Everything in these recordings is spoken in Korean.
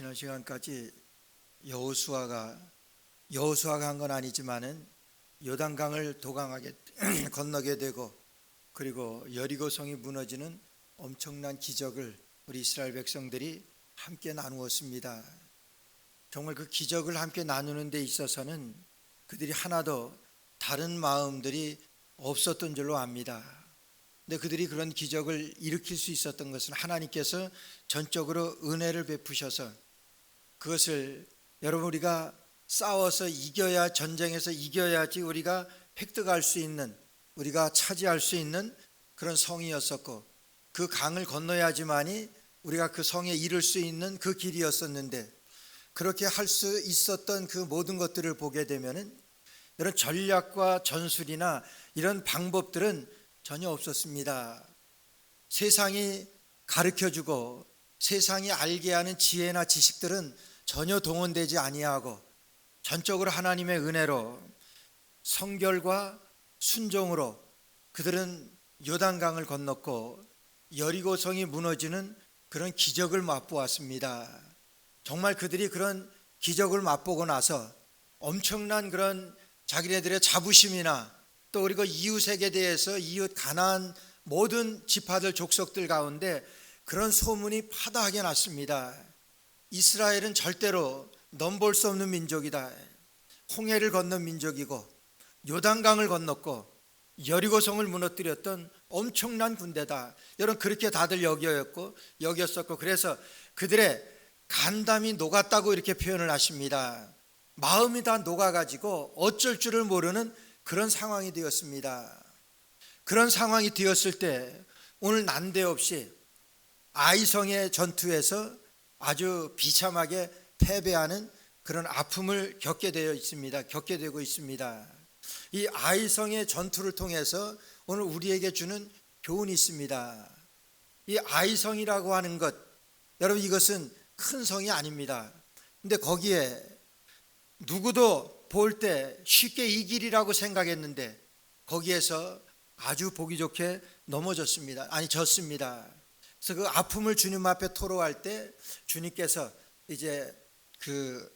지난 시간까지 여호수아가 한 건 아니지만은 요단강을 도강하게 건너게 되고, 그리고 여리고성이 무너지는 엄청난 기적을 우리 이스라엘 백성들이 함께 나누었습니다. 정말 그 기적을 함께 나누는 데 있어서는 그들이 하나도 다른 마음들이 없었던 줄로 압니다. 근데 그들이 그런 기적을 일으킬 수 있었던 것은 하나님께서 전적으로 은혜를 베푸셔서, 그것을 여러분 우리가 싸워서 이겨야, 전쟁에서 이겨야지 우리가 획득할 수 있는, 우리가 차지할 수 있는 그런 성이었었고, 그 강을 건너야지만이 우리가 그 성에 이를 수 있는 그 길이었었는데, 그렇게 할 수 있었던 그 모든 것들을 보게 되면은 이런 전략과 전술이나 이런 방법들은 전혀 없었습니다. 세상이 가르쳐주고 세상이 알게 하는 지혜나 지식들은 전혀 동원되지 아니하고, 전적으로 하나님의 은혜로 성결과 순종으로 그들은 요단강을 건넜고 여리고성이 무너지는 그런 기적을 맛보았습니다. 정말 그들이 그런 기적을 맛보고 나서 엄청난 그런 자기네들의 자부심이나, 또 그리고 이웃에게 대해서 이웃 가나안 모든 지파들 족속들 가운데 그런 소문이 파다하게 났습니다. 이스라엘은 절대로 넘볼 수 없는 민족이다. 홍해를 건넌 민족이고 요단강을 건넜고 여리고성을 무너뜨렸던 엄청난 군대다. 여러분, 그렇게 다들 여겼었고, 그래서 그들의 간담이 녹았다고 이렇게 표현을 하십니다. 마음이 다 녹아가지고 어쩔 줄을 모르는 그런 상황이 되었습니다. 그런 상황이 되었을 때 오늘 난데없이 아이성의 전투에서 아주 비참하게 패배하는 그런 아픔을 겪게 되고 있습니다. 이 아이성의 전투를 통해서 오늘 우리에게 주는 교훈이 있습니다. 이 아이성이라고 하는 것, 여러분, 이것은 큰 성이 아닙니다. 근데 거기에 누구도 볼 때 쉽게 이기리라고 생각했는데 거기에서 아주 보기 좋게 졌습니다. 그래서 그 아픔을 주님 앞에 토로할 때 주님께서 이제 그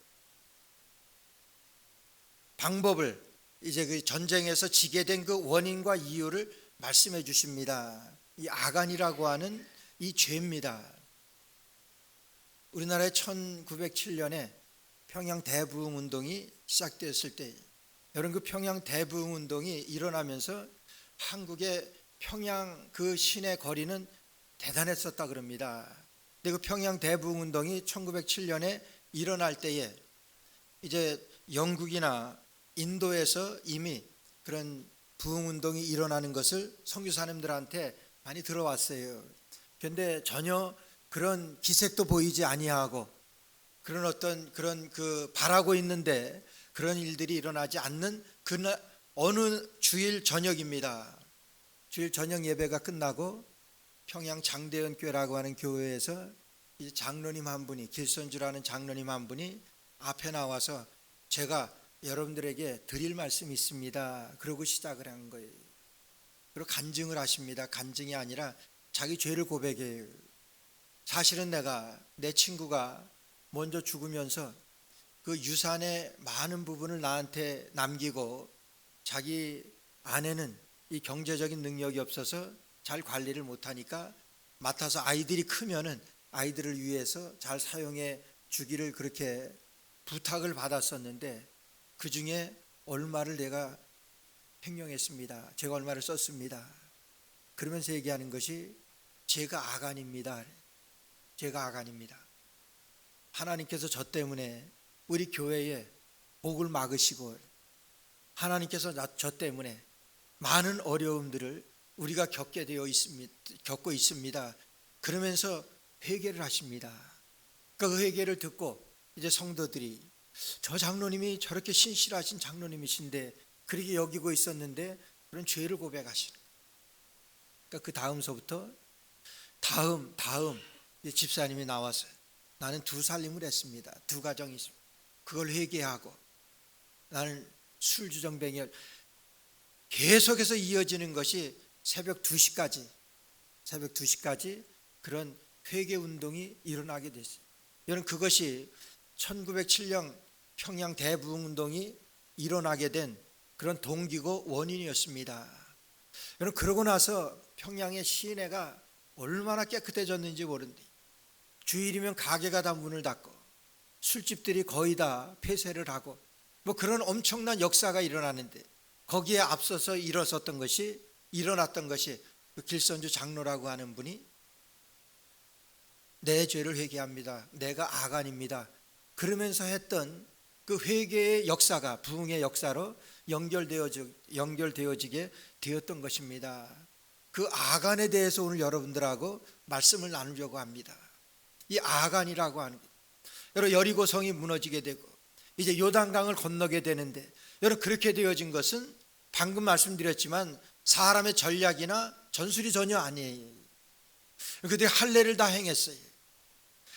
방법을, 이제 그 전쟁에서 지게 된 그 원인과 이유를 말씀해 주십니다. 이 아간이라고 하는 이 죄입니다. 우리나라의 1907년에 평양 대부흥 운동이 시작되었을 때, 여러분, 그 평양 대부흥 운동이 일어나면서 한국의 평양 그 시내 거리는 대단했었다 그럽니다. 근데 그 평양 대부흥 운동이 1907년에 일어날 때에 이제 영국이나 인도에서 이미 그런 부흥 운동이 일어나는 것을 선교사님들한테 많이 들어왔어요. 그런데 전혀 그런 기색도 보이지 아니하고, 그런 어떤 그런 그 바라고 있는데 그런 일들이 일어나지 않는 그날 어느 주일 저녁입니다. 주일 저녁 예배가 끝나고 평양 장대현 교회라고 하는 교회에서 이 장로님 한 분이, 길선주라는 장로님 한 분이 앞에 나와서 제가 여러분들에게 드릴 말씀이 있습니다. 그러고 시작을 한 거예요. 그리고 간증을 하십니다. 간증이 아니라 자기 죄를 고백해요. 사실은 내 친구가 먼저 죽으면서 그 유산의 많은 부분을 나한테 남기고, 자기 아내는 이 경제적인 능력이 없어서 잘 관리를 못하니까 맡아서 아이들이 크면은 아이들을 위해서 잘 사용해 주기를 그렇게 부탁을 받았었는데, 그 중에 얼마를 내가 횡령했습니다. 제가 얼마를 썼습니다. 그러면서 얘기하는 것이 제가 아간입니다. 제가 아간입니다. 하나님께서 저 때문에 우리 교회에 복을 막으시고, 하나님께서 저 때문에 많은 어려움들을 우리가 겪고 있습니다. 그러면서 회개를 하십니다. 그 회개를 듣고 이제 성도들이, 저 장로님이 저렇게 신실하신 장로님이신데 그렇게 여기고 있었는데 그런 죄를 고백하시는. 그러니까 그 다음서부터 다음 집사님이 나와서 나는 2살림을 했습니다. 2가정이 있습니다. 그걸 회개하고 나는 술주정뱅이, 계속해서 이어지는 것이 새벽 2시까지 그런 회개 운동이 일어나게 됐어요. 여러분, 그것이 1907년 평양 대부흥운동이 일어나게 된 그런 동기고 원인이었습니다. 여러분, 그러고 나서 평양의 시내가 얼마나 깨끗해졌는지 모르는데, 주일이면 가게가 다 문을 닫고 술집들이 거의 다 폐쇄를 하고 뭐 그런 엄청난 역사가 일어나는데, 거기에 앞서서 일어났던 것이 그 길선주 장로라고 하는 분이 내 죄를 회개합니다, 내가 아간입니다, 그러면서 했던 그 회개의 역사가 부흥의 역사로 연결되어지게 되었던 것입니다. 그 아간에 대해서 오늘 여러분들하고 말씀을 나누려고 합니다. 이 아간이라고 하는 것, 여러분, 여리고 성이 무너지게 되고 이제 요단강을 건너게 되는데, 여러분, 그렇게 되어진 것은 방금 말씀드렸지만 사람의 전략이나 전술이 전혀 아니에요. 그들이 할례를 다 행했어요.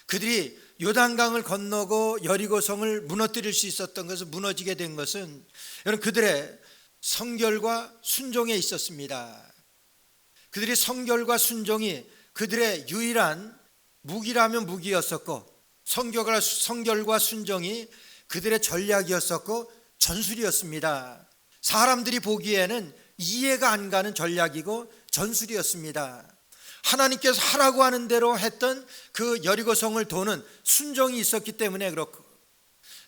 그들이 요단강을 건너고 여리고성을 무너뜨릴 수 있었던 것은, 무너지게 된 것은 여러분 그들의 성결과 순종에 있었습니다. 그들이 성결과 순종이 그들의 유일한 무기라면 무기였었고, 성결과 순종이 그들의 전략이었었고 전술이었습니다. 사람들이 보기에는 이해가 안 가는 전략이고 전술이었습니다. 하나님께서 하라고 하는 대로 했던 그 여리고성을 도는 순종이 있었기 때문에 그렇고,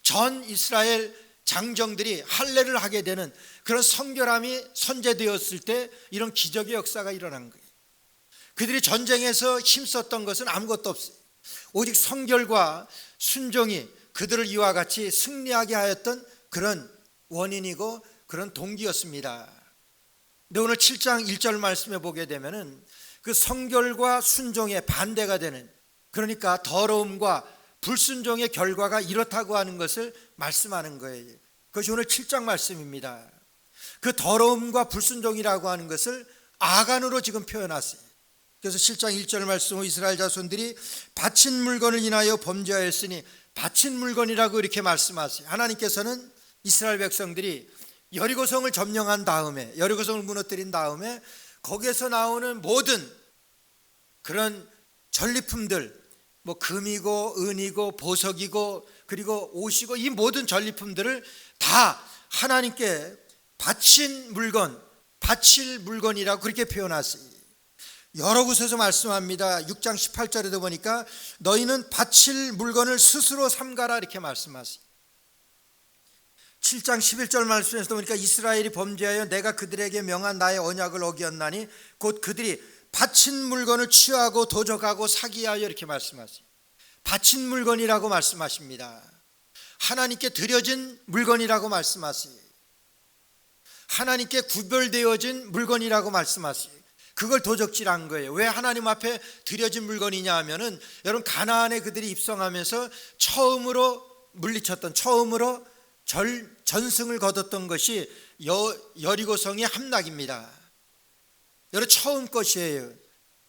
전 이스라엘 장정들이 할례를 하게 되는 그런 성결함이 선제되었을 때 이런 기적의 역사가 일어난 거예요. 그들이 전쟁에서 힘썼던 것은 아무것도 없어요. 오직 성결과 순종이 그들을 이와 같이 승리하게 하였던 그런 원인이고 그런 동기였습니다. 근데 오늘 7장 1절 말씀에 보게 되면은 그 성결과 순종의 반대가 되는, 그러니까 더러움과 불순종의 결과가 이렇다고 하는 것을 말씀하는 거예요. 그것이 오늘 7장 말씀입니다. 그 더러움과 불순종이라고 하는 것을 아간으로 지금 표현하세요. 그래서 7장 1절 말씀은 이스라엘 자손들이 바친 물건을 인하여 범죄하였으니, 바친 물건이라고 이렇게 말씀하세요. 하나님께서는 이스라엘 백성들이 여리고성을 점령한 다음에, 여리고성을 무너뜨린 다음에 거기에서 나오는 모든 그런 전리품들, 뭐 금이고 은이고 보석이고 그리고 옷이고 이 모든 전리품들을 다 하나님께 바친 물건, 바칠 물건이라고 그렇게 표현하세요. 여러 곳에서 말씀합니다. 6장 18절에도 보니까 너희는 바칠 물건을 스스로 삼가라 이렇게 말씀하세요. 7장 11절 말씀에서도 보니까 이스라엘이 범죄하여 내가 그들에게 명한 나의 언약을 어기었나니 곧 그들이 바친 물건을 취하고 도적하고 사기하여 이렇게 말씀하세요. 바친 물건이라고 말씀하십니다. 하나님께 드려진 물건이라고 말씀하세요. 하나님께 구별되어진 물건이라고 말씀하세요. 그걸 도적질한 거예요. 왜 하나님 앞에 드려진 물건이냐 하면은, 여러분, 가나안에 그들이 입성하면서 처음으로 물리쳤던, 처음으로 전승을 거뒀던 것이 여리고성의 함락입니다. 여러분, 처음 것이에요.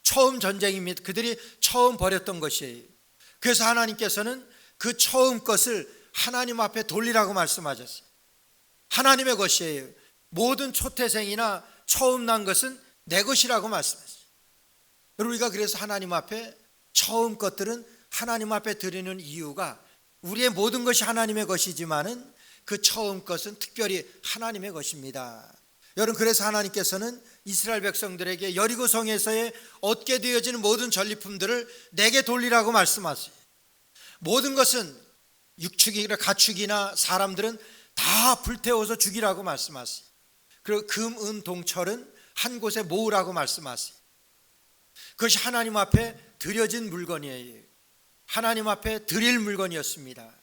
처음 전쟁입니다. 그들이 처음 벌였던 것이에요. 그래서 하나님께서는 그 처음 것을 하나님 앞에 돌리라고 말씀하셨어요. 하나님의 것이에요. 모든 초태생이나 처음 난 것은 내 것이라고 말씀하셨어요. 우리가 그래서 하나님 앞에 처음 것들은 하나님 앞에 드리는 이유가, 우리의 모든 것이 하나님의 것이지만은 그 처음 것은 특별히 하나님의 것입니다. 여러분, 그래서 하나님께서는 이스라엘 백성들에게 여리고성에서의 얻게 되어지는 모든 전리품들을 내게 돌리라고 말씀하세요. 모든 것은 육축이나 가축이나 사람들은 다 불태워서 죽이라고 말씀하세요. 그리고 금, 은, 동, 철은 한 곳에 모으라고 말씀하세요. 그것이 하나님 앞에 드려진 물건이에요. 하나님 앞에 드릴 물건이었습니다.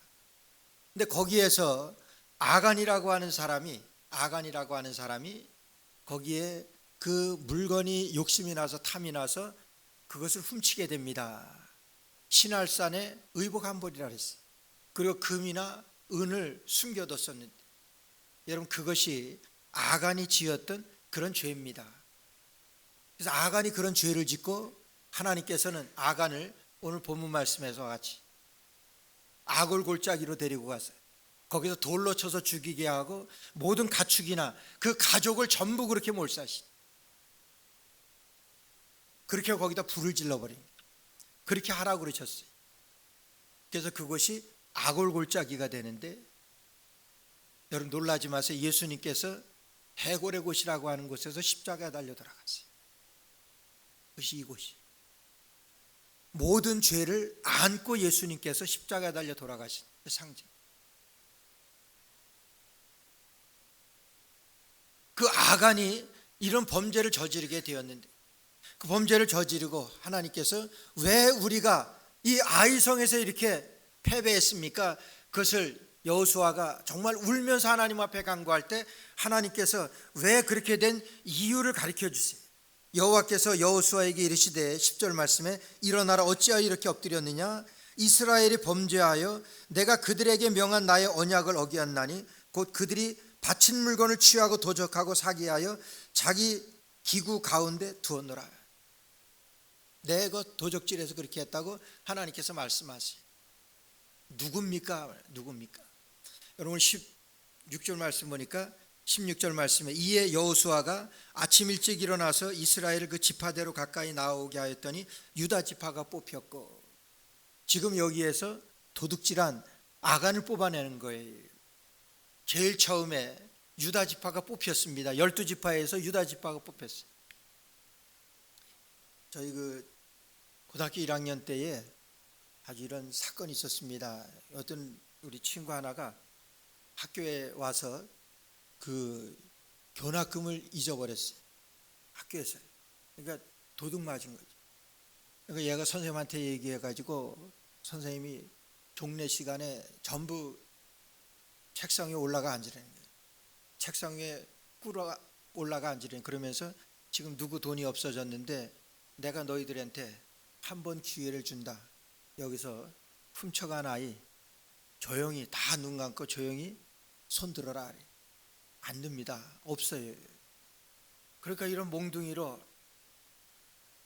근데 거기에서 아간이라고 하는 사람이 거기에 그 물건이 욕심이 나서 탐이 나서 그것을 훔치게 됩니다. 신할산에 의복 한 벌이라 했어요. 그리고 금이나 은을 숨겨뒀었는데, 여러분, 그것이 아간이 지었던 그런 죄입니다. 그래서 아간이 그런 죄를 짓고 하나님께서는 아간을 오늘 본문 말씀에서 같이 아골 골짜기로 데리고 갔어요. 거기서 돌로 쳐서 죽이게 하고 모든 가축이나 그 가족을 전부 그렇게 몰사시, 그렇게 거기다 불을 질러버립니다. 그렇게 하라고 그러셨어요. 그래서 그것이 아골골짜기가 되는데, 여러분 놀라지 마세요. 예수님께서 해골의 곳이라고 하는 곳에서 십자가에 달려 돌아갔어요. 그것이 이곳이 모든 죄를 안고 예수님께서 십자가에 달려 돌아가신 상징. 그 아간이 이런 범죄를 저지르게 되었는데, 그 범죄를 저지르고 하나님께서 왜 우리가 이 아이성에서 이렇게 패배했습니까? 그것을 여호수아가 정말 울면서 하나님 앞에 간구할 때 하나님께서 왜 그렇게 된 이유를 가르쳐 주세요. 여호와께서 여호수아에게 이르시되 10절 말씀에 일어나라 어찌하여 이렇게 엎드렸느냐 이스라엘이 범죄하여 내가 그들에게 명한 나의 언약을 어기었나니 곧 그들이 바친 물건을 취하고 도적하고 사기하여 자기 기구 가운데 두었노라. 내 것 도적질해서 그렇게 했다고 하나님께서 말씀하세요. 누굽니까? 여러분 16절 말씀 보니까 16절 말씀에 이에 여호수아가 아침 일찍 일어나서 이스라엘을 그 지파대로 가까이 나오게 하였더니 유다 지파가 뽑혔고, 지금 여기에서 도둑질한 아간을 뽑아내는 거예요. 제일 처음에 유다 지파가 뽑혔습니다. 12지파에서 유다 지파가 뽑혔어요. 저희 고등학교 1학년 때에 아주 이런 사건이 있었습니다. 어떤 우리 친구 하나가 학교에 와서 견학금을 잊어버렸어요. 학교에서. 그러니까 도둑 맞은 거죠. 그러니까 얘가 선생님한테 얘기해가지고 선생님이 종례 시간에 전부 책상 위에 올라가 앉으라는 거예요. 책상 위에 꿇어 올라가 앉으라는. 그러면서 지금 누구 돈이 없어졌는데 내가 너희들한테 한 번 기회를 준다. 여기서 훔쳐간 아이 조용히 다 눈 감고 조용히 손 들어라. 안 듭니다. 없어요. 그러니까 이런 몽둥이로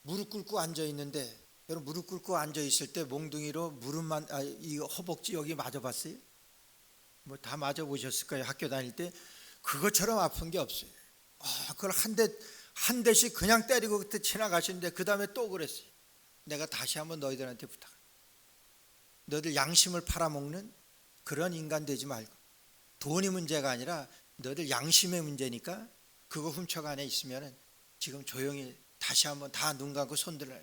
무릎 꿇고 앉아 있는데, 여러분 무릎 꿇고 앉아 있을 때 몽둥이로 무릎만 이 허벅지 여기 맞아봤어요? 뭐 다 맞아보셨을 거예요. 학교 다닐 때 그것처럼 아픈 게 없어요. 그걸 한 대씩 그냥 때리고 그때 지나가시는데 그 다음에 또 그랬어요. 내가 다시 한번 너희들한테 부탁해. 너희들 양심을 팔아먹는 그런 인간 되지 말고, 돈이 문제가 아니라 너희들 양심의 문제니까 그거 훔쳐가 안에 있으면 지금 조용히 다시 한번 다 눈 감고 손들어.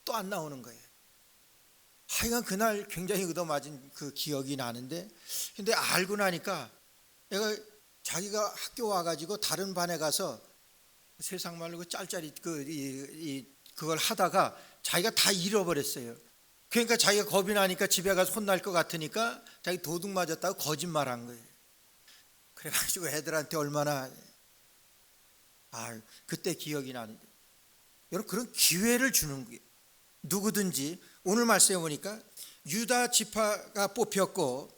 또 안 나오는 거예요. 하여간 그날 굉장히 얻어맞은 그 기억이 나는데, 근데 알고 나니까 얘가 자기가 학교 와가지고 다른 반에 가서 세상 말로 그 짤짤이 그걸 하다가 자기가 다 잃어버렸어요. 그러니까 자기가 겁이 나니까 집에 가서 혼날 것 같으니까 자기 도둑 맞았다고 거짓말한 거예요. 그래가지고 애들한테 얼마나 그때 기억이 나는데, 여러분 그런 기회를 주는 거예요. 누구든지. 오늘 말씀해 보니까 유다 지파가 뽑혔고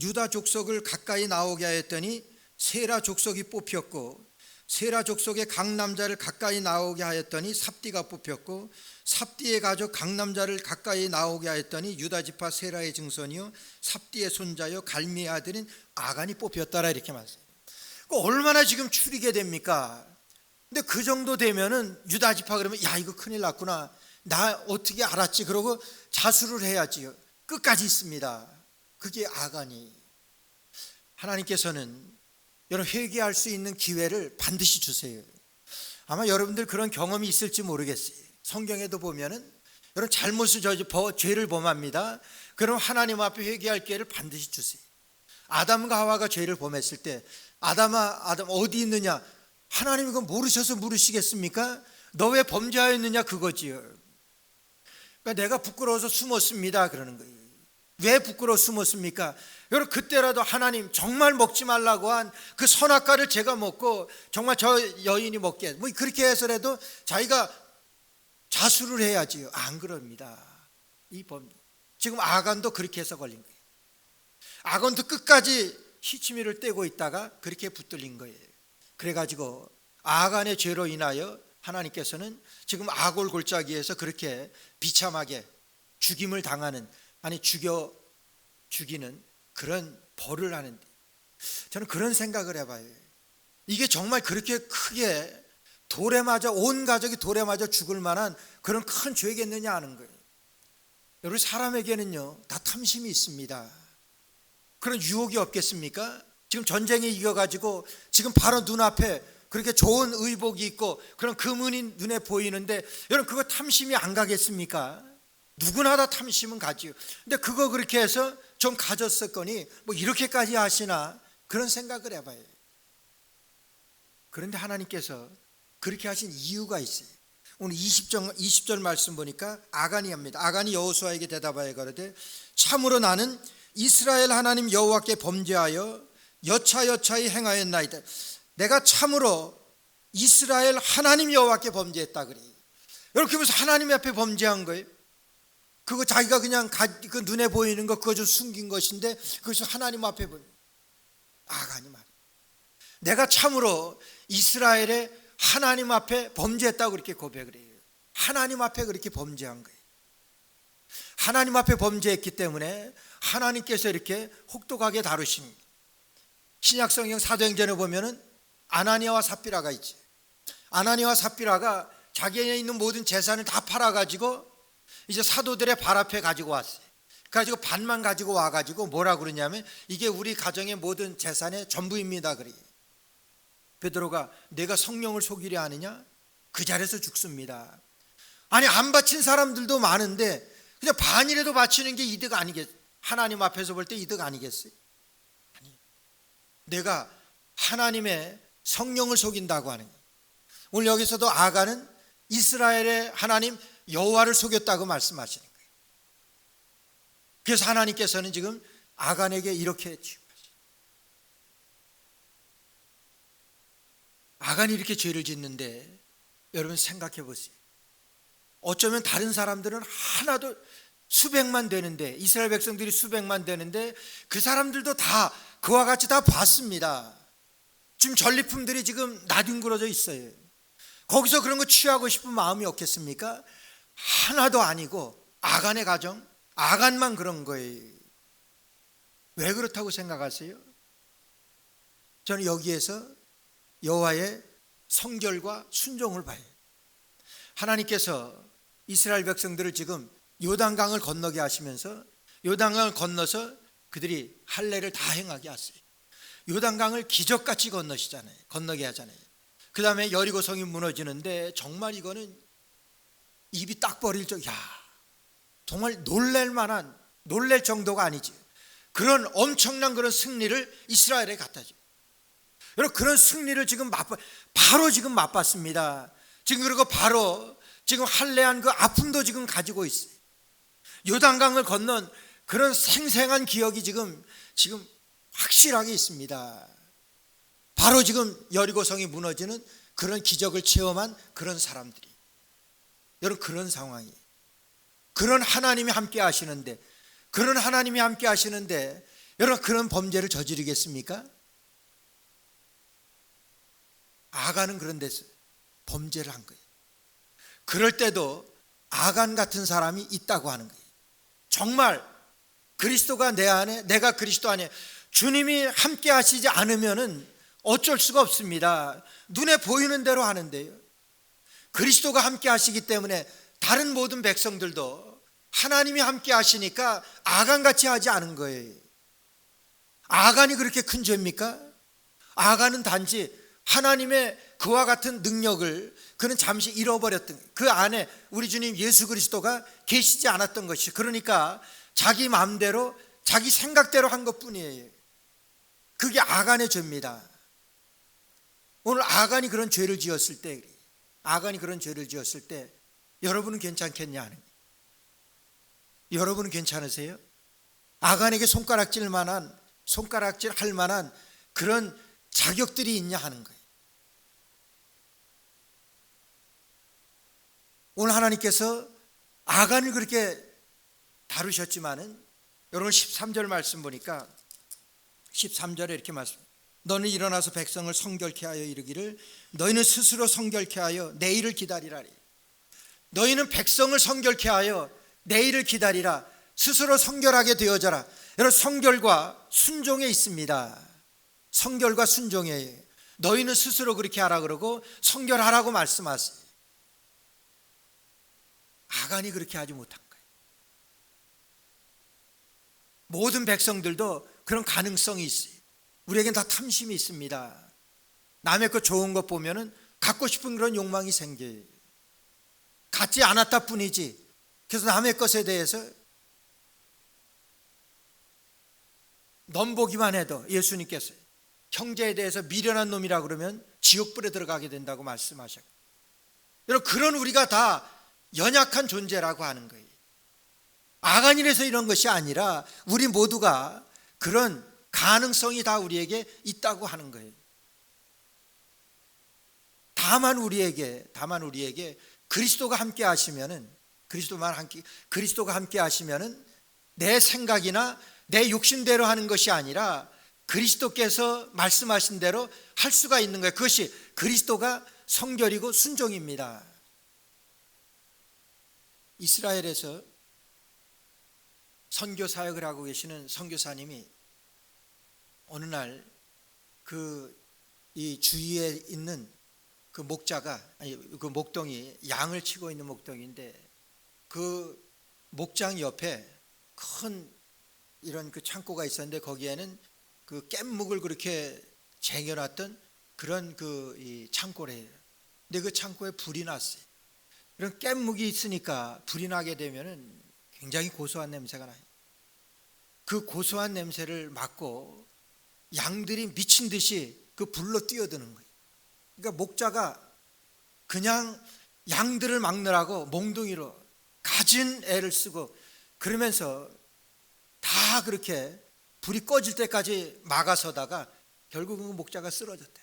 유다 족속을 가까이 나오게 하였더니 세라 족속이 뽑혔고, 세라 족속의 각 남자를 가까이 나오게 하였더니 삽디가 뽑혔고, 삽디의 가족 각 남자를 가까이 나오게 하였더니 유다 지파 세라의 증손이요 삽디의 손자요 갈미의 아들인 아간이 뽑혔더라. 이렇게 말씀해요. 얼마나 지금 추리게 됩니까? 근데 그 정도 되면은 유다 지파 그러면 야 이거 큰일 났구나, 나 어떻게 알았지? 그러고 자수를 해야지요. 끝까지 있습니다. 그게 아간이. 하나님께서는 여러분 회개할 수 있는 기회를 반드시 주세요. 아마 여러분들 그런 경험이 있을지 모르겠어요. 성경에도 보면은 여러분 잘못을 죄를 범합니다. 그럼 하나님 앞에 회개할 기회를 반드시 주세요. 아담과 하와가 죄를 범했을 때 아담 어디 있느냐? 하나님 이거 모르셔서 물으시겠습니까? 너 왜 범죄하였느냐 그거지요. 그러니까 내가 부끄러워서 숨었습니다 그러는 거예요. 왜 부끄러워 숨었습니까? 여러분 그때라도 하나님 정말 먹지 말라고 한 그 선악과를 제가 먹고 정말 저 여인이 먹게 뭐 그렇게 해서라도 자기가 자수를 해야지요. 안 그럽니다. 지금 아간도 그렇게 해서 걸린 거예요. 아간도 끝까지 희치미를 떼고 있다가 그렇게 붙들린 거예요. 그래가지고 아간의 죄로 인하여 하나님께서는 지금 아골 골짜기에서 그렇게 비참하게 죽임을 당하는, 죽이는 그런 벌을 하는데, 저는 그런 생각을 해봐요. 이게 정말 그렇게 크게 온 가족이 돌에 맞아 죽을 만한 그런 큰 죄겠느냐 하는 거예요. 여러분, 사람에게는요 다 탐심이 있습니다. 그런 유혹이 없겠습니까? 지금 전쟁에 이겨가지고 지금 바로 눈앞에 그렇게 좋은 의복이 있고 그런 금은이 눈에 보이는데 여러분, 그거 탐심이 안 가겠습니까? 누구나 다 탐심은 가지요. 근데 그거 그렇게 해서 좀 가졌었거니 뭐 이렇게까지 하시나 그런 생각을 해봐요. 그런데 하나님께서 그렇게 하신 이유가 있어요. 오늘 20절 말씀 보니까 아간이 합니다. 아간이 여호수아에게 대답하여 가로되 참으로 나는 이스라엘 하나님 여호와께 범죄하여 여차여차히 행하였나이다. 내가 참으로 이스라엘 하나님 여호와께 범죄했다 그래. 여러분, 그러면서 하나님 앞에 범죄한 거예요. 그거 자기가 그냥 그 눈에 보이는 거 그거 좀 숨긴 것인데 그것을 하나님 앞에 아간이 말이에요. 내가 참으로 이스라엘의 하나님 앞에 범죄했다고 그렇게 고백을 해요. 하나님 앞에 그렇게 범죄한 거예요. 하나님 앞에 범죄했기 때문에 하나님께서 이렇게 혹독하게 다루신 거예요. 신약성경 사도행전에 보면은 아나니아와 삽비라가 있지. 아나니아와 삽비라가 자기에 있는 모든 재산을 다 팔아가지고 이제 사도들의 발 앞에 가지고 왔어요. 가지고 반만 가지고 와가지고 뭐라 그러냐면 이게 우리 가정의 모든 재산의 전부입니다 그래요. 베드로가 내가 성령을 속이려 하느냐? 그 자리에서 죽습니다. 아니, 안 바친 사람들도 많은데 그냥 반이라도 바치는 게 이득 아니겠어요? 하나님 앞에서 볼 때 이득 아니겠어요? 아니, 내가 하나님의 성령을 속인다고 하는 거예요. 오늘 여기서도 아간은 이스라엘의 하나님 여호와를 속였다고 말씀하시는 거예요. 그래서 하나님께서는 지금 아간에게 이렇게 아간이 이렇게 죄를 짓는데 여러분 생각해 보세요. 어쩌면 다른 사람들은 하나도 수백만 되는데, 이스라엘 백성들이 수백만 되는데 그 사람들도 다 그와 같이 다 봤습니다. 지금 전리품들이 지금 나뒹굴어져 있어요. 거기서 그런 거 취하고 싶은 마음이 없겠습니까? 하나도 아니고 아간의 가정, 아간만 그런 거예요. 왜 그렇다고 생각하세요? 저는 여기에서 여호와의 성결과 순종을 봐요. 하나님께서 이스라엘 백성들을 지금 요단강을 건너게 하시면서 요단강을 건너서 그들이 할례를 다 행하게 하세요. 요단강을 기적같이 건너게 하잖아요. 그 다음에 여리고성이 무너지는데 정말 이거는 입이 딱 벌릴 정말 놀랄 정도가 아니지. 그런 엄청난 그런 승리를 이스라엘에 갖다 줘. 여러분, 그런 승리를 지금 바로 지금 맛봤습니다. 지금 그리고 바로 지금 할례한 그 아픔도 지금 가지고 있어요. 요단강을 건넌 그런 생생한 기억이 지금 확실하게 있습니다. 바로 지금 여리고성이 무너지는 그런 기적을 체험한 그런 사람들이. 여러분, 그런 상황이에요. 그런 하나님이 함께 하시는데 여러분, 그런 범죄를 저지르겠습니까? 아간은 그런 데서 범죄를 한 거예요. 그럴 때도 아간 같은 사람이 있다고 하는 거예요. 정말 그리스도가 내 안에, 내가 그리스도 안에 주님이 함께 하시지 않으면은 어쩔 수가 없습니다. 눈에 보이는 대로 하는데요. 그리스도가 함께 하시기 때문에 다른 모든 백성들도 하나님이 함께 하시니까 아간같이 하지 않은 거예요. 아간이 그렇게 큰 죄입니까? 아간은 단지 하나님의 그와 같은 능력을 그는 잠시 잃어버렸던, 그 안에 우리 주님 예수 그리스도가 계시지 않았던 것이, 그러니까 자기 마음대로 자기 생각대로 한 것뿐이에요. 그게 아간의 죄입니다. 오늘 아간이 그런 죄를 지었을 때 여러분은 괜찮겠냐 하는 거예요. 여러분은 괜찮으세요? 아간에게 손가락질 할 만한 그런 자격들이 있냐 하는 거예요. 오늘 하나님께서 아간을 그렇게 다루셨지만은 여러분 13절 말씀 보니까 13절에 이렇게 말씀, 너는 일어나서 백성을 성결케 하여 이르기를 너희는 스스로 성결케 하여 내일을 기다리라. 너희는 백성을 성결케 하여 내일을 기다리라. 스스로 성결하게 되어져라. 여러분, 성결과 순종에 있습니다. 성결과 순종에, 너희는 스스로 그렇게 하라 그러고 성결하라고 말씀하세요. 아간이 그렇게 하지 못한 거예요. 아간이 그렇게 하지 못한 거예요. 여러분, 그런 죄를 지었을 때, 아간이 그런 죄를 지었을 때 여러분, 괜찮겠냐 하는 거예요. 여러분은 괜찮으세요? 아간이 그런 죄를 지었을 때 모든 백성들도 그런 가능성이 있어요. 우리에겐 다 탐심이 있습니다. 남의 것 좋은 것 보면은 갖고 싶은 그런 욕망이 생겨요. 갖지 않았다 뿐이지. 그래서 남의 것에 대해서 넘보기만 해도 예수님께서 형제에 대해서 미련한 놈이라 그러면 지옥불에 들어가게 된다고 말씀하셨고, 여러분 그런 우리가 다 연약한 존재라고 하는 거예요. 아간이라서 이런 것이 아니라 우리 모두가 그런 가능성이 다 우리에게 있다고 하는 거예요. 다만 우리에게 그리스도가 함께 하시면은, 그리스도가 함께 하시면은 내 생각이나 내 욕심대로 하는 것이 아니라 그리스도께서 말씀하신 대로 할 수가 있는 거예요. 그것이 그리스도가 성결이고 순종입니다. 이스라엘에서 선교 사역을 하고 계시는 선교사님이 어느 날 이 주위에 있는 그 목동이 양을 치고 있는 목동인데, 그 목장 옆에 큰 이런 그 창고가 있었는데 거기에는 그 깻묵을 그렇게 쟁여놨던 그런 이 창고래요. 근데 그 창고에 불이 났어요. 이런 깻묵이 있으니까 불이 나게 되면은 굉장히 고소한 냄새가 나요. 그 고소한 냄새를 맡고 양들이 미친 듯이 그 불로 뛰어드는 거예요. 그러니까 목자가 그냥 양들을 막느라고 몽둥이로 가진 애를 쓰고 그러면서 다 그렇게 불이 꺼질 때까지 막아서다가 결국은 그 목자가 쓰러졌대.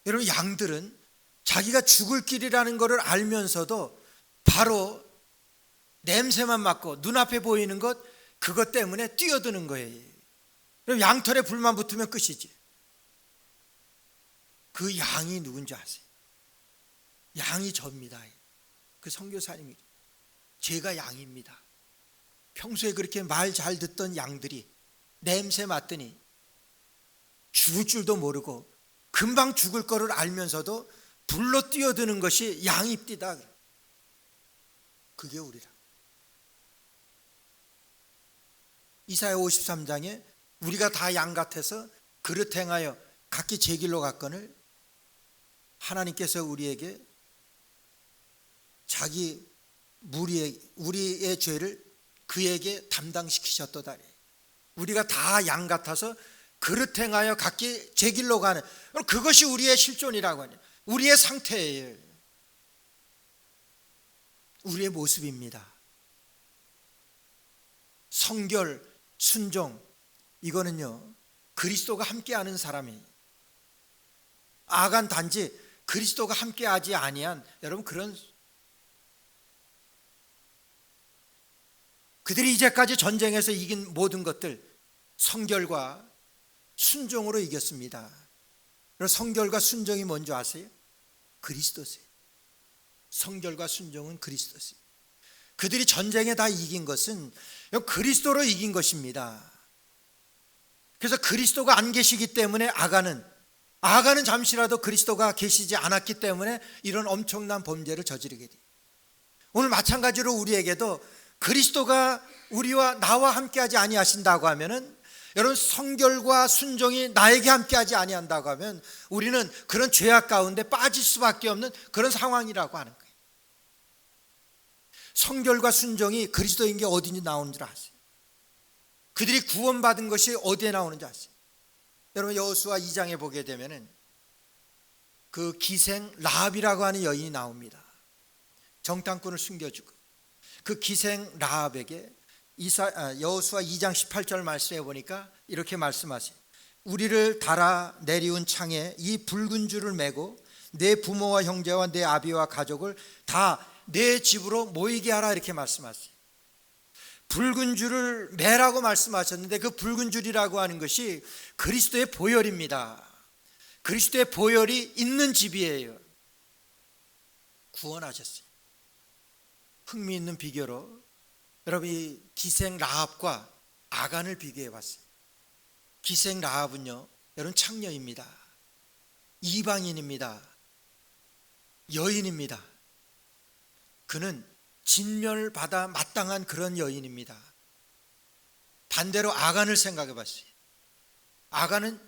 여러분, 양들은 자기가 죽을 길이라는 것을 알면서도 바로 냄새만 맡고 눈앞에 보이는 것, 그것 때문에 뛰어드는 거예요. 그럼 양털에 불만 붙으면 끝이지. 그 양이 누군지 아세요? 양이 접니다. 그 선교사님이 제가 양입니다. 평소에 그렇게 말 잘 듣던 양들이 냄새 맡더니 죽을 줄도 모르고 금방 죽을 거를 알면서도 불로 뛰어드는 것이 양입디다. 그게 우리라. 이사야 53장에 우리가 다 양 같아서 그릇 행하여 각기 제 길로 갔거늘 하나님께서 우리에게 자기 우리의 죄를 그에게 담당시키셨도다. 우리가 다 양 같아서 그릇 행하여 각기 제 길로 가는, 그것이 우리의 실존이라고 하냐, 우리의 상태예요. 우리의 모습입니다. 성결, 순종, 이거는요 그리스도가 함께하는 사람이, 아간 단지 그리스도가 함께하지 아니한, 여러분 그런 그들이 이제까지 전쟁에서 이긴 모든 것들 성결과 순종으로 이겼습니다. 성결과 순종이 뭔지 아세요? 그리스도세요. 성결과 순종은 그리스도세요. 그들이 전쟁에 다 이긴 것은 그리스도로 이긴 것입니다. 그래서 그리스도가 안 계시기 때문에 아간은 잠시라도 그리스도가 계시지 않았기 때문에 이런 엄청난 범죄를 저지르게 돼요. 오늘 마찬가지로 우리에게도 그리스도가 우리와 나와 함께하지 아니하신다고 하면은, 여러분 성결과 순종이 나에게 함께하지 아니한다고 하면 우리는 그런 죄악 가운데 빠질 수밖에 없는 그런 상황이라고 하는 거예요. 성결과 순종이 그리스도인 게 어디니 나오는 줄 아세요? 그들이 구원받은 것이 어디에 나오는지 아세요? 여러분 여호수아 2장에 보게 되면은 그 기생 라합이라고 하는 여인이 나옵니다. 정탐꾼을 숨겨주고 그 기생 라합에게 여호수아 2장 18절 말씀해 보니까 이렇게 말씀하세요. 우리를 달아 내리운 창에 이 붉은 줄을 메고 내 부모와 형제와 내 아비와 가족을 다 내 집으로 모이게 하라, 이렇게 말씀하세요. 붉은 줄을 매라고 말씀하셨는데 그 붉은 줄이라고 하는 것이 그리스도의 보혈입니다. 그리스도의 보혈이 있는 집이에요. 구원하셨어요. 흥미있는 비교로 여러분 이 기생 라합과 아간을 비교해 봤어요. 기생 라합은요 여러분 창녀입니다. 이방인입니다. 여인입니다. 그는 진멸받아 마땅한 그런 여인입니다. 반대로 아간을 생각해 봤어요. 아간은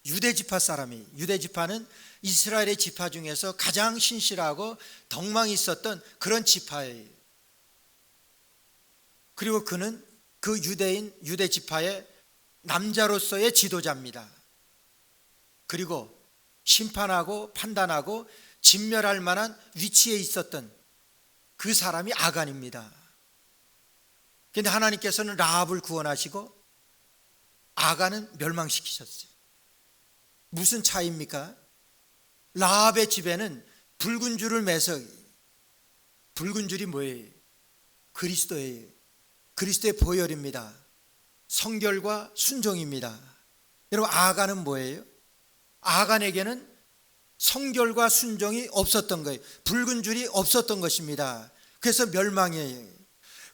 유대 지파 사람이, 유대 지파는 이스라엘의 지파 중에서 가장 신실하고 덕망이 있었던 그런 지파예요. 그리고 그는 그 유대 지파의 남자로서의 지도자입니다. 그리고 심판하고 판단하고 진멸할 만한 위치에 있었던 그 사람이 아간입니다. 그런데 하나님께서는 라합을 구원하시고 아간은 멸망시키셨어요. 무슨 차이입니까? 라합의 집에는 붉은 줄을 매서, 붉은 줄이 뭐예요? 그리스도예요. 그리스도의 보혈입니다. 성결과 순종입니다. 여러분, 아간은 뭐예요? 아간에게는 성결과 순종이 없었던 거예요. 붉은 줄이 없었던 것입니다. 그래서 멸망이에요.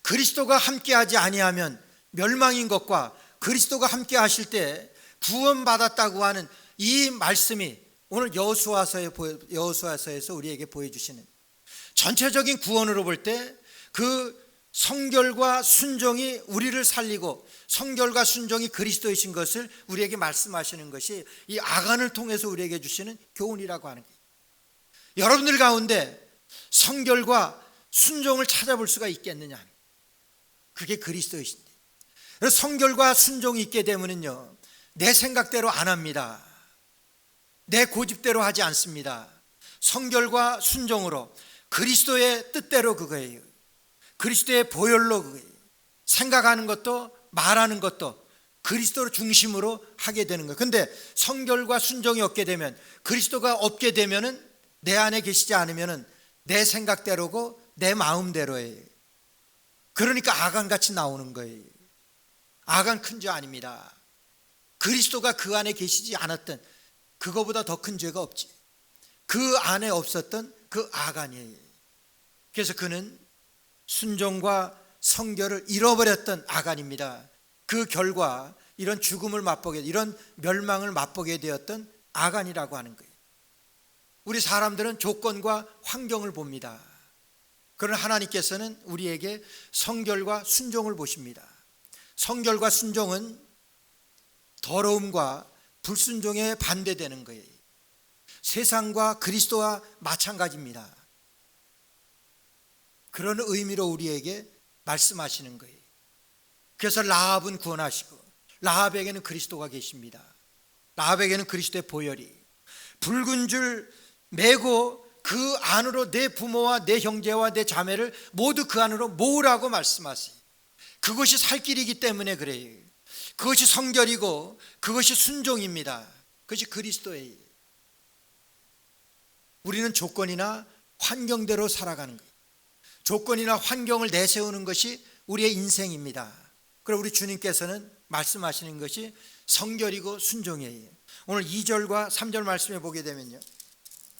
그리스도가 함께하지 아니하면 멸망인 것과 그리스도가 함께하실 때 구원받았다고 하는 이 말씀이 오늘 여호수아서에서 우리에게 보여주시는 전체적인 구원으로 볼 때 그 성결과 순종이 우리를 살리고 성결과 순종이 그리스도이신 것을 우리에게 말씀하시는 것이 이 아간을 통해서 우리에게 주시는 교훈이라고 하는 거예요. 여러분들 가운데 성결과 순종을 찾아볼 수가 있겠느냐? 그게 그리스도이신데, 그래서 성결과 순종이 있게 되면은요, 내 생각대로 안 합니다. 내 고집대로 하지 않습니다. 성결과 순종으로 그리스도의 뜻대로 그거예요. 그리스도의 보혈로 그거예요. 생각하는 것도 말하는 것도 그리스도를 중심으로 하게 되는 거예요. 그런데 성결과 순종이 없게 되면, 그리스도가 없게 되면은 내 안에 계시지 않으면은 내 생각대로고 내 마음대로예요. 그러니까 아간같이 나오는 거예요. 아간 큰 죄 아닙니다. 그리스도가 그 안에 계시지 않았던, 그거보다 더 큰 죄가 없지. 그 안에 없었던 그 아간이에요. 그래서 그는 순종과 성결을 잃어버렸던 아간입니다. 그 결과 이런 죽음을 맛보게, 이런 멸망을 맛보게 되었던 아간이라고 하는 거예요. 우리 사람들은 조건과 환경을 봅니다. 그러나 하나님께서는 우리에게 성결과 순종을 보십니다. 성결과 순종은 더러움과 불순종에 반대되는 거예요. 세상과 그리스도와 마찬가지입니다. 그런 의미로 우리에게 말씀하시는 거예요. 그래서 라합은 구원하시고 라합에게는 그리스도가 계십니다. 라합에게는 그리스도의 보혈이 붉은 줄 메고 그 안으로 내 부모와 내 형제와 내 자매를 모두 그 안으로 모으라고 말씀하세요. 그것이 살 길이기 때문에 그래요. 그것이 성결이고 그것이 순종입니다. 그것이 그리스도예요. 우리는 조건이나 환경대로 살아가는 거예요. 조건이나 환경을 내세우는 것이 우리의 인생입니다. 그리고 우리 주님께서는 말씀하시는 것이 성결이고 순종이에요. 오늘 2절과 3절 말씀에 보게 되면요,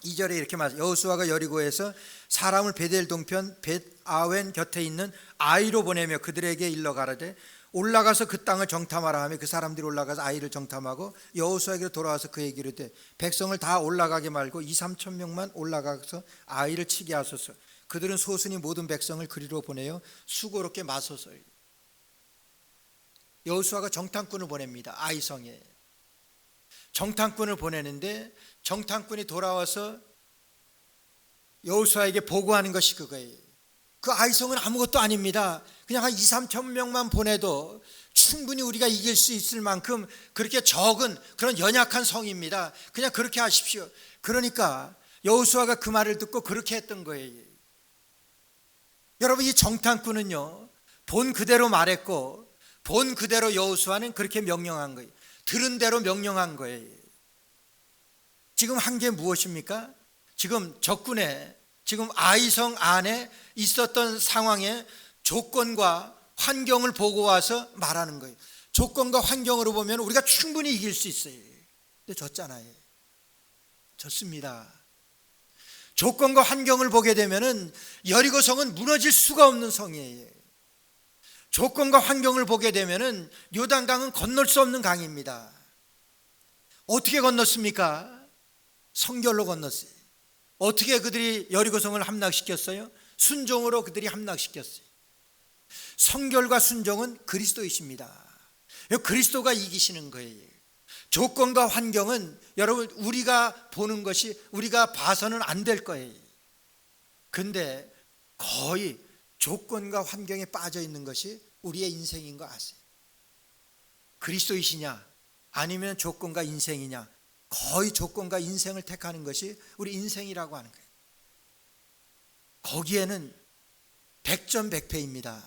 2절에 이렇게 말해요. 여호수아가 여리고에서 사람을 베델 동편 벳아웬 곁에 있는 아이로 보내며 그들에게 일러 가라되 올라가서 그 땅을 정탐하라 하며 그 사람들이 올라가서 아이를 정탐하고 여호수아에게 돌아와서 그에게 이르되 백성을 다 올라가게 말고 2-3천 명만 올라가서 아이를 치게 하소서. 그들은 소순이 모든 백성을 그리로 보내어 수고롭게 마소서. 여호수아가 정탐꾼을 보냅니다. 아이성에 정탐꾼을 보내는데 정탐꾼이 돌아와서 여호수아에게 보고하는 것이 그거예요. 그 아이성은 아무것도 아닙니다. 그냥 한 2-3천 명만 보내도 충분히 우리가 이길 수 있을 만큼 그렇게 적은 그런 연약한 성입니다. 그냥 그렇게 하십시오. 그러니까 여호수아가 그 말을 듣고 그렇게 했던 거예요. 여러분, 이 정탐꾼은요, 본 그대로 말했고 본 그대로 여호수아는 그렇게 명령한 거예요. 들은 대로 명령한 거예요. 지금 한 게 무엇입니까? 지금 적군의 지금 아이성 안에 있었던 상황의 조건과 환경을 보고 와서 말하는 거예요. 조건과 환경으로 보면 우리가 충분히 이길 수 있어요. 근데 졌잖아요. 졌습니다. 조건과 환경을 보게 되면은 여리고성은 무너질 수가 없는 성이에요. 조건과 환경을 보게 되면은 요단강은 건널 수 없는 강입니다. 어떻게 건넜습니까? 성결로 건넜어요. 어떻게 그들이 여리고성을 함락시켰어요? 순종으로 그들이 함락시켰어요. 성결과 순종은 그리스도이십니다. 그리스도가 이기시는 거예요. 조건과 환경은 여러분 우리가 보는 것이 우리가 봐서는 안 될 거예요. 근데 거의 조건과 환경에 빠져 있는 것이 우리의 인생인 거 아세요? 그리스도이시냐 아니면 조건과 인생이냐, 거의 조건과 인생을 택하는 것이 우리 인생이라고 하는 거예요. 거기에는 백전백패입니다.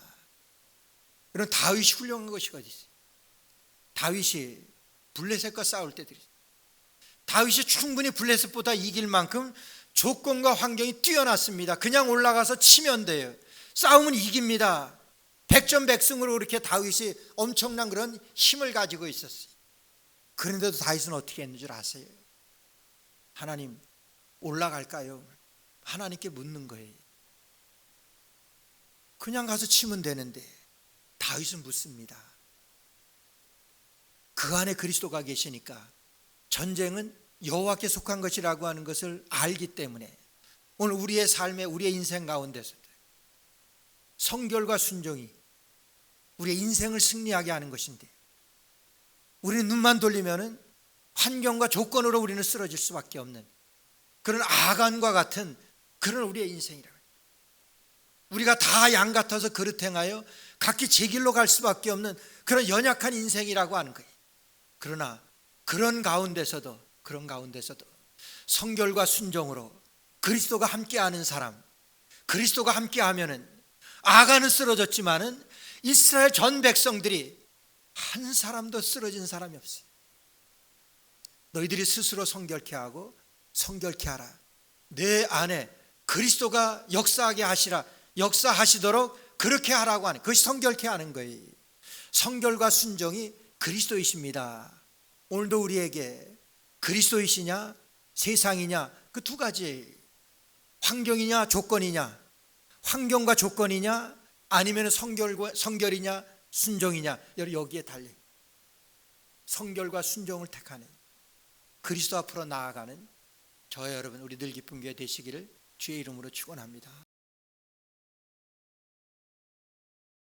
그런 다윗이 훌륭한 것이 어디 있어요? 다윗이 블레셋과 싸울 때들이 다윗이 충분히 블레셋보다 이길 만큼 조건과 환경이 뛰어났습니다. 그냥 올라가서 치면 돼요. 싸움은 이깁니다. 백전백승으로 그렇게 다윗이 엄청난 그런 힘을 가지고 있었어요. 그런데도 다윗은 어떻게 했는 줄 아세요? 하나님 올라갈까요? 하나님께 묻는 거예요. 그냥 가서 치면 되는데 다윗은 묻습니다. 그 안에 그리스도가 계시니까 전쟁은 여호와께 속한 것이라고 하는 것을 알기 때문에 오늘 우리의 삶에 우리의 인생 가운데서도 성결과 순종이 우리의 인생을 승리하게 하는 것인데 우리는 눈만 돌리면은 환경과 조건으로 우리는 쓰러질 수밖에 없는 그런 아간과 같은 그런 우리의 인생이라고. 우리가 다 양 같아서 그릇 행하여 각기 제 길로 갈 수밖에 없는 그런 연약한 인생이라고 하는 거예요. 그러나 그런 가운데서도 성결과 순종으로 그리스도가 함께하는 사람, 그리스도가 함께하면은 아간은 쓰러졌지만은 이스라엘 전 백성들이 한 사람도 쓰러진 사람이 없어요. 너희들이 스스로 성결케 하고 성결케 하라. 내 안에 그리스도가 역사하시도록 그렇게 하라고 하는, 그것이 성결케 하는 거예요. 성결과 순종이 그리스도이십니다. 오늘도 우리에게 그리스도이시냐 세상이냐 그 두 가지, 환경이냐 조건이냐, 환경과 조건이냐 아니면 성결이냐 순종이냐, 여기에 달려 성결과 순종을 택하는 그리스도 앞으로 나아가는 저와 여러분 우리 늘 기쁜 교회 되시기를 주의 이름으로 축원합니다.